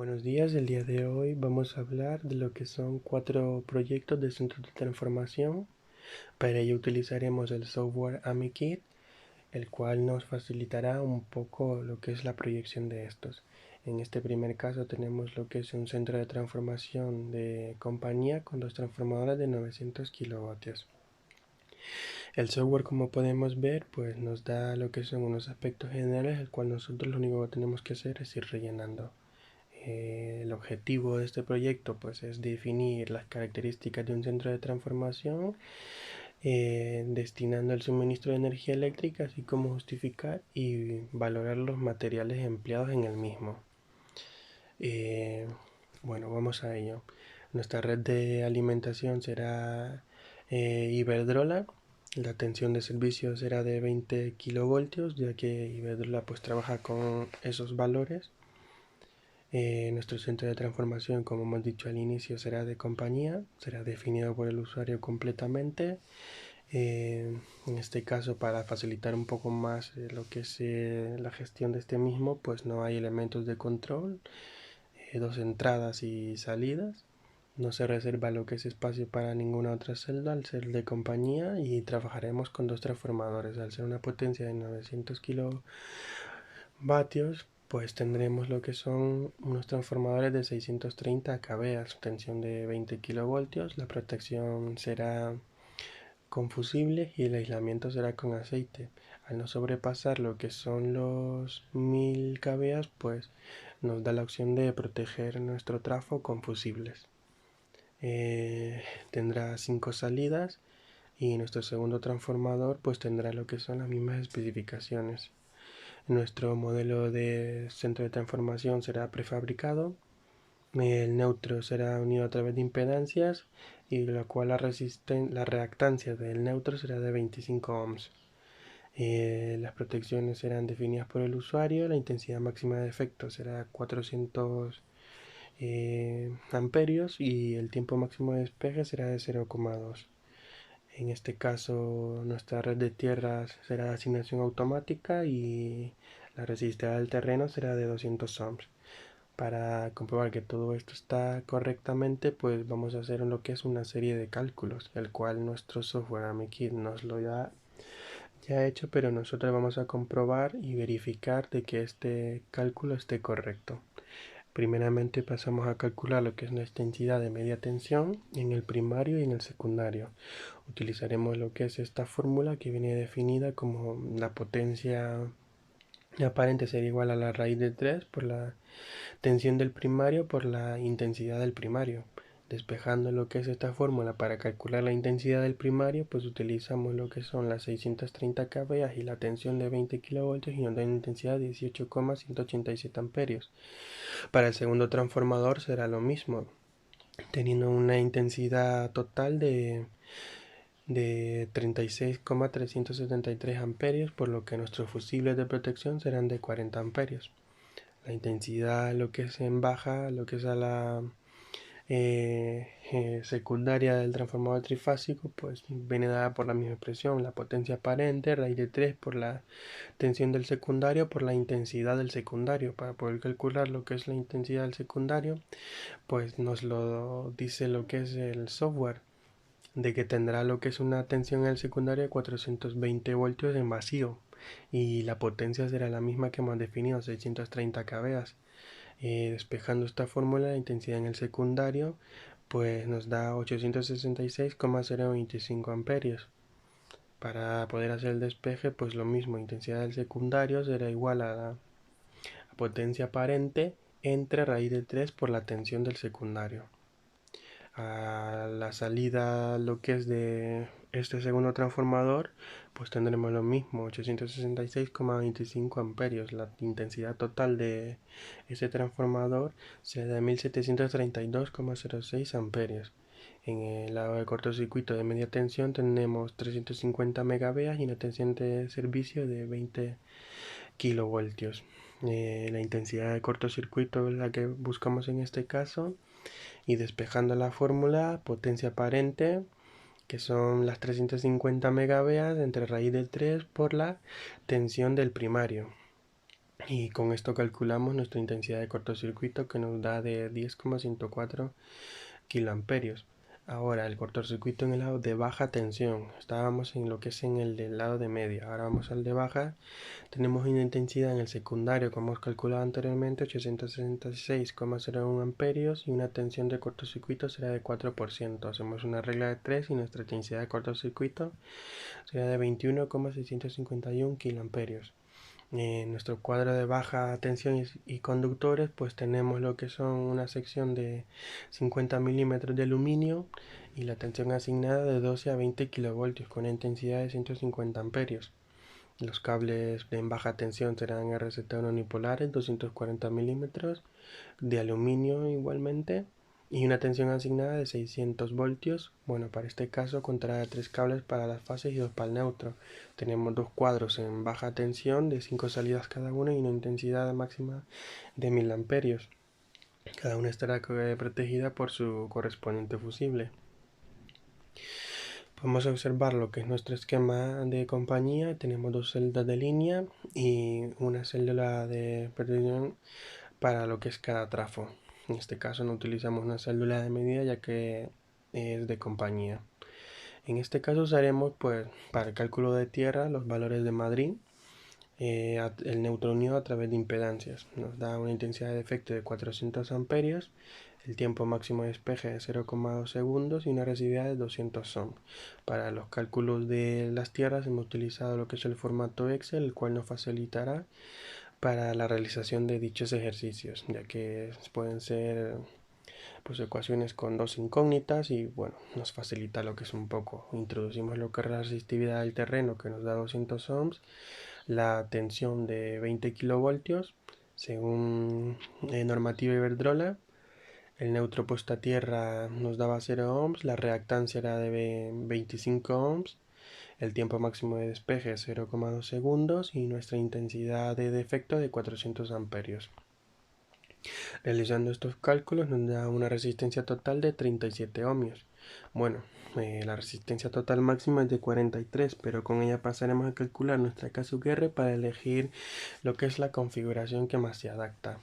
Buenos días, el día de hoy vamos a hablar de lo que son 4 proyectos de centros de transformación. Para ello utilizaremos el software AmiKit, el cual nos facilitará un poco lo que es la proyección de estos. En este primer caso tenemos lo que es un centro de transformación de compañía con 2 transformadores de 900 kilovatios. El software, como podemos ver, pues nos da lo que son unos aspectos generales, el cual nosotros lo único que tenemos que hacer es ir rellenando. El objetivo de este proyecto pues es definir las características de un centro de transformación, destinando el suministro de energía eléctrica, así como justificar y valorar los materiales empleados en el mismo. Bueno, vamos a ello. Nuestra red de alimentación será Iberdrola. La tensión de servicio será de 20 kilovoltios, ya que Iberdrola pues trabaja con esos valores. Nuestro centro de transformación, como hemos dicho al inicio, será de compañía, será definido por el usuario completamente. En este caso, para facilitar un poco más lo que es la gestión de este mismo, pues no hay elementos de control, 2 entradas y salidas. No se reserva lo que es espacio para ninguna otra celda al ser de compañía, y trabajaremos con 2 transformadores. Al ser una potencia de 900 kilovatios, pues tendremos lo que son unos transformadores de 630 kV a su tensión de 20 kilovoltios. La protección será con fusibles y el aislamiento será con aceite. Al no sobrepasar lo que son los 1000 kV, pues nos da la opción de proteger nuestro trafo con fusibles. Tendrá 5 salidas y nuestro segundo transformador pues tendrá lo que son las mismas especificaciones. Nuestro modelo de centro de transformación será prefabricado. El neutro será unido a través de impedancias, y la cual la reactancia del neutro será de 25 ohms. Las protecciones serán definidas por el usuario. La intensidad máxima de efecto será 400 amperios y el tiempo máximo de despeje será de 0,2. En este caso, nuestra red de tierras será de asignación automática y la resistencia del terreno será de 200 ohms. Para comprobar que todo esto está correctamente, pues vamos a hacer lo que es una serie de cálculos, el cual nuestro software AmiKit nos lo ya hecho, pero nosotros vamos a comprobar y verificar de que este cálculo esté correcto. Primeramente pasamos a calcular lo que es nuestra intensidad de media tensión en el primario y en el secundario. Utilizaremos lo que es esta fórmula, que viene definida como la potencia aparente sería igual a la raíz de 3 por la tensión del primario por la intensidad del primario. Despejando lo que es esta fórmula para calcular la intensidad del primario, pues utilizamos lo que son las 630 kV y la tensión de 20 kilovoltios, y nos da una intensidad de 18,187 amperios. Para el segundo transformador será lo mismo, teniendo una intensidad total de 36,373 amperios, por lo que nuestros fusibles de protección serán de 40 amperios. La intensidad, lo que es en baja, lo que es a la secundaria del transformador trifásico, pues viene dada por la misma expresión: la potencia aparente, raíz de 3 por la tensión del secundario por la intensidad del secundario. Para poder calcular lo que es la intensidad del secundario, pues nos lo dice lo que es el software, de que tendrá lo que es una tensión en el secundario de 420 voltios en vacío, y la potencia será la misma que hemos definido, 630 kV. Despejando esta fórmula, la intensidad en el secundario pues nos da 866,025 amperios. Para poder hacer el despeje, pues lo mismo, intensidad del secundario será igual a la potencia aparente entre raíz de 3 por la tensión del secundario. A la salida, lo que es de este segundo transformador, pues tendremos lo mismo, 866,25 amperios. La intensidad total de ese transformador será de 1732,06 amperios. En el lado de cortocircuito de media tensión tenemos 350 megaVA y una tensión de servicio de 20 kilovoltios. La intensidad de cortocircuito es la que buscamos en este caso, y despejando la fórmula, potencia aparente, que son las 350 megaVA entre raíz de 3 por la tensión del primario. Y con esto calculamos nuestra intensidad de cortocircuito, que nos da de 10,104 kiloamperios. Ahora el cortocircuito en el lado de baja tensión. Estábamos en lo que es en el del lado de media. Ahora vamos al de baja. Tenemos una intensidad en el secundario, como hemos calculado anteriormente, 866,01 amperios, y una tensión de cortocircuito será de 4%. Hacemos una regla de 3 y nuestra intensidad de cortocircuito será de 21,651 kiloamperios. En nuestro cuadro de baja tensión y conductores, pues tenemos lo que son una sección de 50 milímetros de aluminio y la tensión asignada de 12 a 20 kilovoltios con una intensidad de 150 amperios. Los cables en baja tensión serán RZ1 unipolares, 240 milímetros de aluminio igualmente, y una tensión asignada de 600 voltios. Bueno, para este caso contará 3 cables para las fases y 2 para el neutro. Tenemos dos cuadros en baja tensión de 5 salidas cada uno y una intensidad máxima de 1000 amperios. Cada una estará protegida por su correspondiente fusible. Vamos a observar lo que es nuestro esquema de compañía. Tenemos dos celdas de línea y una célula de protección para lo que es cada trafo. En este caso no utilizamos una célula de medida ya que es de compañía. En este caso usaremos, pues, para el cálculo de tierra los valores de Madrid, el neutro unido a través de impedancias. Nos da una intensidad de efecto de 400 amperios, el tiempo máximo de despeje de 0,2 segundos y una residuidad de 200 ohm. Para los cálculos de las tierras hemos utilizado lo que es el formato Excel, el cual nos facilitará para la realización de dichos ejercicios, ya que pueden ser, pues, ecuaciones con dos incógnitas y bueno, nos facilita lo que es un poco. Introducimos lo que es la resistividad del terreno, que nos da 200 ohms, la tensión de 20 kilovoltios según normativa Iberdrola. El neutro puesto a tierra nos daba 0 ohms, la reactancia era de 25 ohms, el tiempo máximo de despeje 0,2 segundos y nuestra intensidad de defecto de 400 amperios. Realizando estos cálculos nos da una resistencia total de 37 ohmios. Bueno, la resistencia total máxima es de 43, pero con ella pasaremos a calcular nuestra KSUR para elegir lo que es la configuración que más se adapta.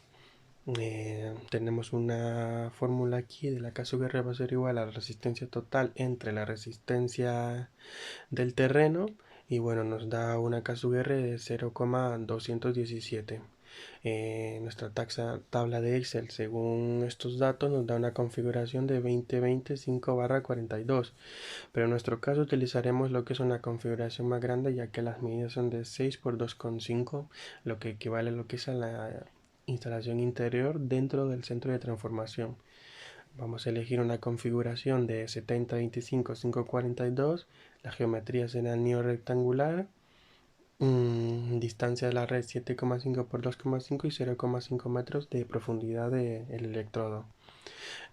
Tenemos una fórmula aquí de la KSUR va a ser igual a la resistencia total entre la resistencia del terreno y bueno, nos da una KSUR de 0,217. Nuestra tabla de Excel, según estos datos, nos da una configuración de 2025/42, pero en nuestro caso utilizaremos lo que es una configuración más grande, ya que las medidas son de 6 por 2,5, lo que equivale a lo que es a la instalación interior dentro del centro de transformación. Vamos a elegir una configuración de 70-25-542. La geometría será anillo rectangular. Distancia de la red 7,5 por 2,5 y 0,5 metros de profundidad del electrodo.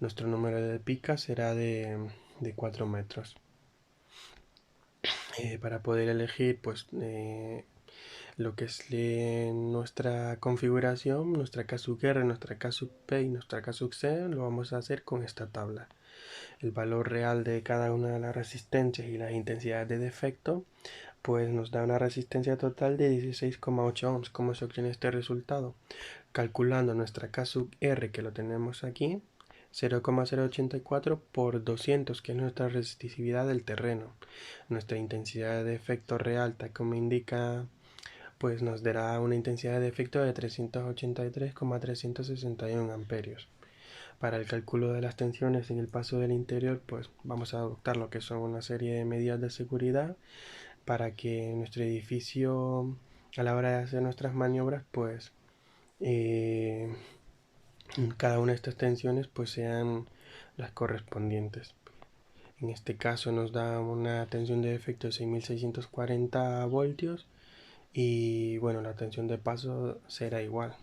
Nuestro número de picas será de 4 metros. Para poder elegir, pues, lo que es nuestra configuración, nuestra KSUR, nuestra KSUP y nuestra KSUC, lo vamos a hacer con esta tabla. El valor real de cada una de las resistencias y las intensidades de defecto, pues nos da una resistencia total de 16,8 ohms. ¿Cómo se obtiene este resultado? Calculando nuestra KSUR, que lo tenemos aquí, 0,084 por 200, que es nuestra resistividad del terreno. Nuestra intensidad de defecto real, tal como indica, pues nos dará una intensidad de efecto de 383,361 amperios. Para el cálculo de las tensiones en el paso del interior, pues vamos a adoptar lo que son una serie de medidas de seguridad para que nuestro edificio, a la hora de hacer nuestras maniobras, pues cada una de estas tensiones pues sean las correspondientes. En este caso nos da una tensión de efecto de 6640 voltios y bueno, la tensión de paso será igual.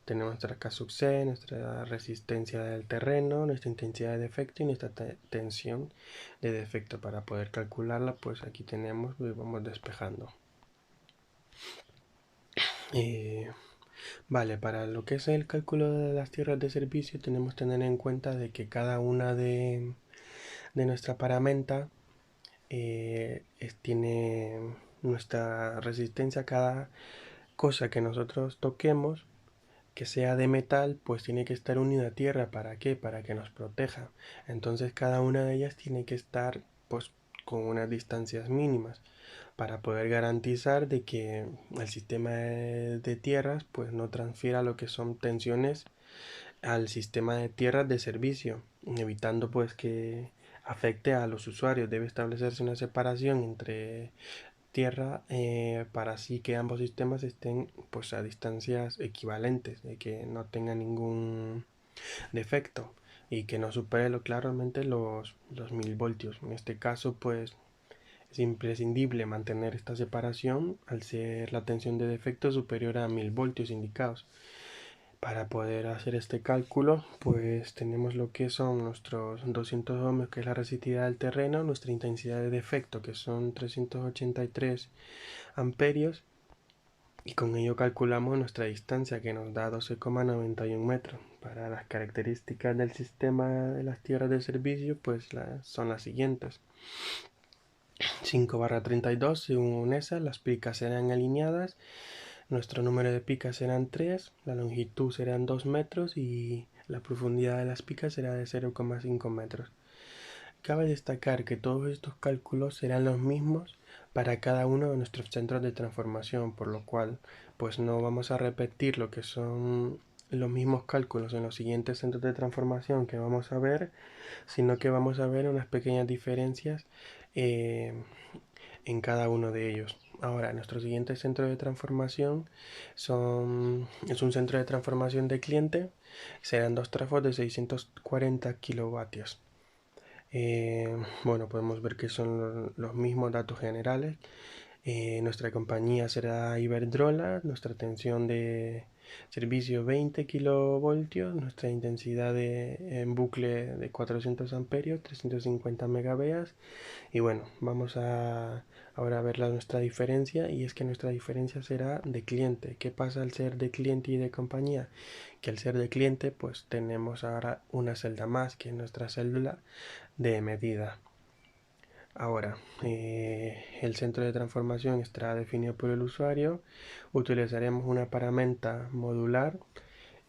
Tenemos nuestra K sub C, nuestra resistencia del terreno, nuestra intensidad de defecto y nuestra tensión de defecto. Para poder calcularla, pues aquí tenemos y vamos despejando. Vale, para lo que es el cálculo de las tierras de servicio tenemos que tener en cuenta de que cada una de nuestra paramenta tiene nuestra resistencia. Cada cosa que nosotros toquemos que sea de metal, pues tiene que estar unida a tierra. ¿Para qué? Para que nos proteja. Entonces cada una de ellas tiene que estar pues con unas distancias mínimas para poder garantizar de que el sistema de tierras pues no transfiera lo que son tensiones al sistema de tierras de servicio, evitando pues que afecte a los usuarios. Debe establecerse una separación entre tierra para así que ambos sistemas estén pues a distancias equivalentes, de que no tenga ningún defecto y que no supere claramente los 1000 voltios. En este caso pues es imprescindible mantener esta separación al ser la tensión de defecto superior a 1000 voltios indicados. Para poder hacer este cálculo, pues tenemos lo que son nuestros 200 ohmios, que es la resistividad del terreno, nuestra intensidad de defecto, que son 383 amperios, y con ello calculamos nuestra distancia, que nos da 12,91 metros. Para las características del sistema de las tierras de servicio, pues son las siguientes. 5/32, según esa, las picas serán alineadas. Nuestro número de picas serán 3, la longitud serán 2 metros y la profundidad de las picas será de 0,5 metros. Cabe destacar que todos estos cálculos serán los mismos para cada uno de nuestros centros de transformación, por lo cual pues no vamos a repetir lo que son los mismos cálculos en los siguientes centros de transformación que vamos a ver, sino que vamos a ver unas pequeñas diferencias eh, en cada uno de ellos. Ahora, nuestro siguiente centro de transformación es un centro de transformación de cliente. Serán dos trafos de 640 kilovatios. Bueno, podemos ver que son los mismos datos generales. Nuestra compañía será Iberdrola, nuestra tensión de servicio 20 kilovoltios, nuestra intensidad en bucle de 400 amperios, 350 megabeas. Y bueno, vamos a ahora ver nuestra diferencia, y es que nuestra diferencia será de cliente. ¿Qué pasa al ser de cliente y de compañía? Que al ser de cliente pues tenemos ahora una celda más, que es nuestra célula de medida. Ahora, el centro de transformación estará definido por el usuario. Utilizaremos una paramenta modular.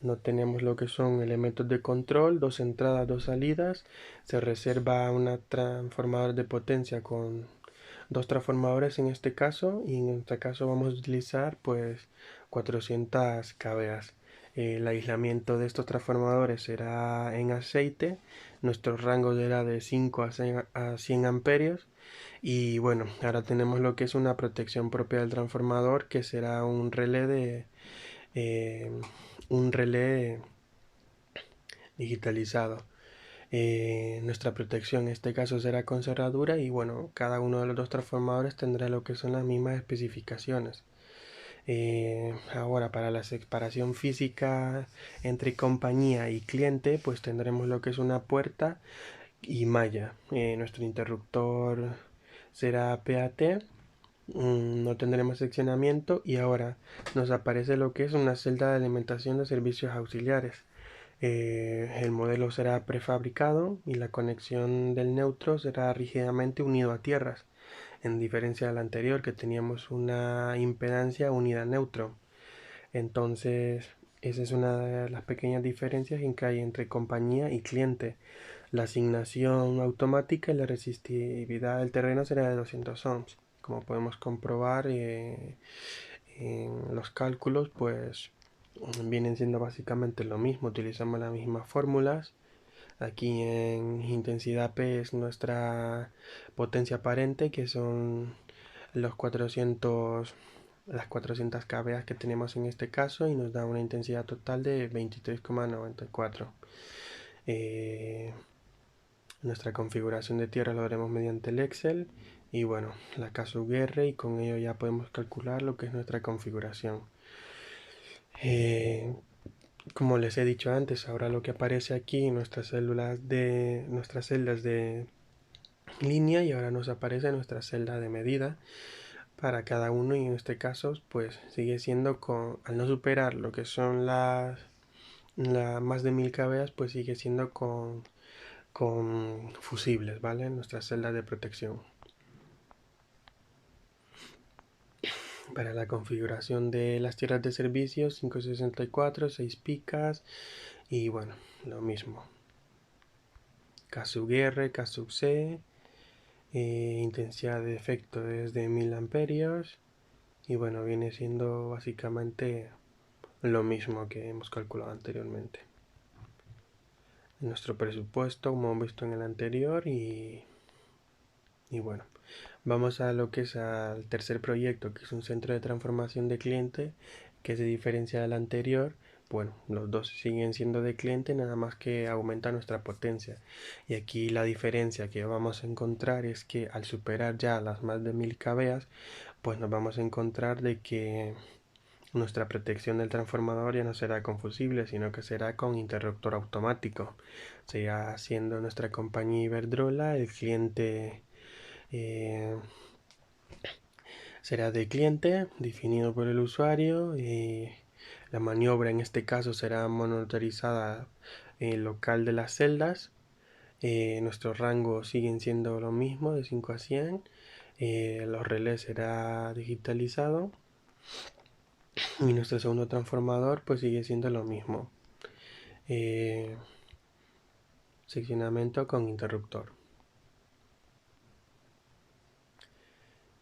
No tenemos lo que son elementos de control, dos entradas, dos salidas. Se reserva una transformador de potencia con dos transformadores en este caso, y en este caso vamos a utilizar pues 400 kVA. El aislamiento de estos transformadores será en aceite. Nuestro rango será de 5 a 100 amperios. Y bueno, ahora tenemos lo que es una protección propia del transformador, que será eh, un relé digitalizado. Nuestra protección en este caso será con cerradura, y bueno, cada uno de los dos transformadores tendrá lo que son las mismas especificaciones. Ahora, para la separación física entre compañía y cliente, pues tendremos lo que es una puerta y malla. Nuestro interruptor será PAT. No tendremos seccionamiento, y ahora nos aparece lo que es una celda de alimentación de servicios auxiliares. El modelo será prefabricado y la conexión del neutro será rígidamente unido a tierras, en diferencia del anterior, que teníamos una impedancia unida a neutro. Entonces, esa es una de las pequeñas diferencias en que hay entre compañía y cliente. La asignación automática y la resistividad del terreno será de 200 ohms. Como podemos comprobar en los cálculos, pues vienen siendo básicamente lo mismo. Utilizamos las mismas fórmulas. Aquí en intensidad P es nuestra potencia aparente, que son los 400, las 400 kVA que tenemos en este caso, y nos da una intensidad total de 23,94. Nuestra configuración de tierra lo haremos mediante el Excel, y bueno, la KSUGR, y con ello ya podemos calcular lo que es nuestra configuración. Como les he dicho antes, ahora lo que aparece aquí en nuestras celdas de línea, y ahora nos aparece nuestra celda de medida para cada uno, y en este caso pues sigue siendo al no superar lo que son las más de 1000 kVA, pues sigue siendo con fusibles, ¿vale? Nuestra celda de protección. Para la configuración de las tierras de servicio, 564, 6 picas y bueno, lo mismo. KSUG-R, KSUG-C, intensidad de efecto desde 1000 amperios y bueno, viene siendo básicamente lo mismo que hemos calculado anteriormente. Nuestro presupuesto, como hemos visto en el anterior, y bueno, vamos a lo que es al tercer proyecto, que es un centro de transformación de cliente, que se diferencia del anterior. Bueno, los dos siguen siendo de cliente, nada más que aumenta nuestra potencia. Y aquí la diferencia que vamos a encontrar es que al superar ya las más de 1000 kVA, pues nos vamos a encontrar de que nuestra protección del transformador ya no será con fusible, sino que será con interruptor automático. Seguirá siendo nuestra compañía Iberdrola, el cliente será de cliente definido por el usuario. La maniobra en este caso será monitorizada en el local de las celdas. Nuestros rangos siguen siendo lo mismo, de 5 a 100. Los relés será digitalizado. Y nuestro segundo transformador pues sigue siendo lo mismo. Seccionamiento con interruptor.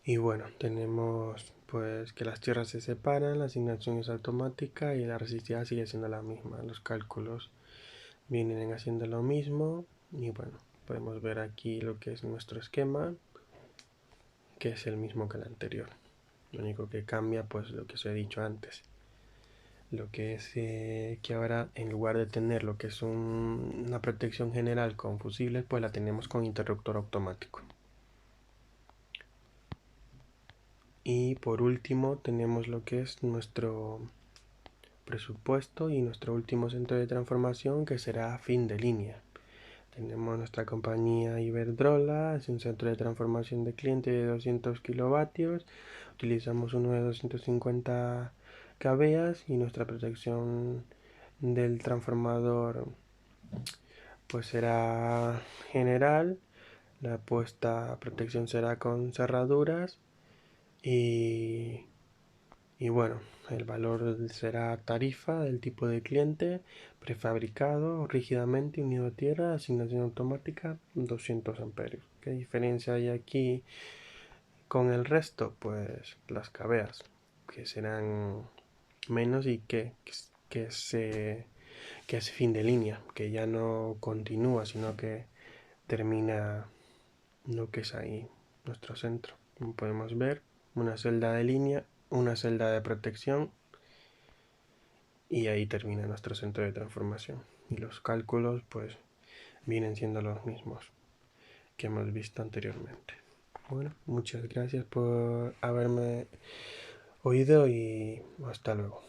Y bueno, tenemos pues que las tierras se separan, la asignación es automática y la resistividad sigue siendo la misma. Los cálculos vienen haciendo lo mismo y bueno, podemos ver aquí lo que es nuestro esquema, que es el mismo que el anterior. Lo único que cambia pues lo que os he dicho antes. Lo que es que ahora en lugar de tener lo que es una protección general con fusibles, pues la tenemos con interruptor automático. Y por último tenemos lo que es nuestro presupuesto y nuestro último centro de transformación, que será fin de línea. Tenemos nuestra compañía Iberdrola, es un centro de transformación de cliente de 200 kilovatios. Utilizamos uno de 250 kVA y nuestra protección del transformador pues será general. La puesta protección será con cerraduras y bueno, el valor será tarifa del tipo de cliente, prefabricado, rígidamente unido a tierra, asignación automática, 200 amperios. ¿Qué diferencia hay aquí con el resto? Pues las cabeas, que serán menos y que es fin de línea, que ya no continúa, sino que termina lo que es ahí nuestro centro. Como podemos ver, una celda de línea, una celda de protección y ahí termina nuestro centro de transformación. Y los cálculos pues vienen siendo los mismos que hemos visto anteriormente. Bueno, muchas gracias por haberme oído y hasta luego.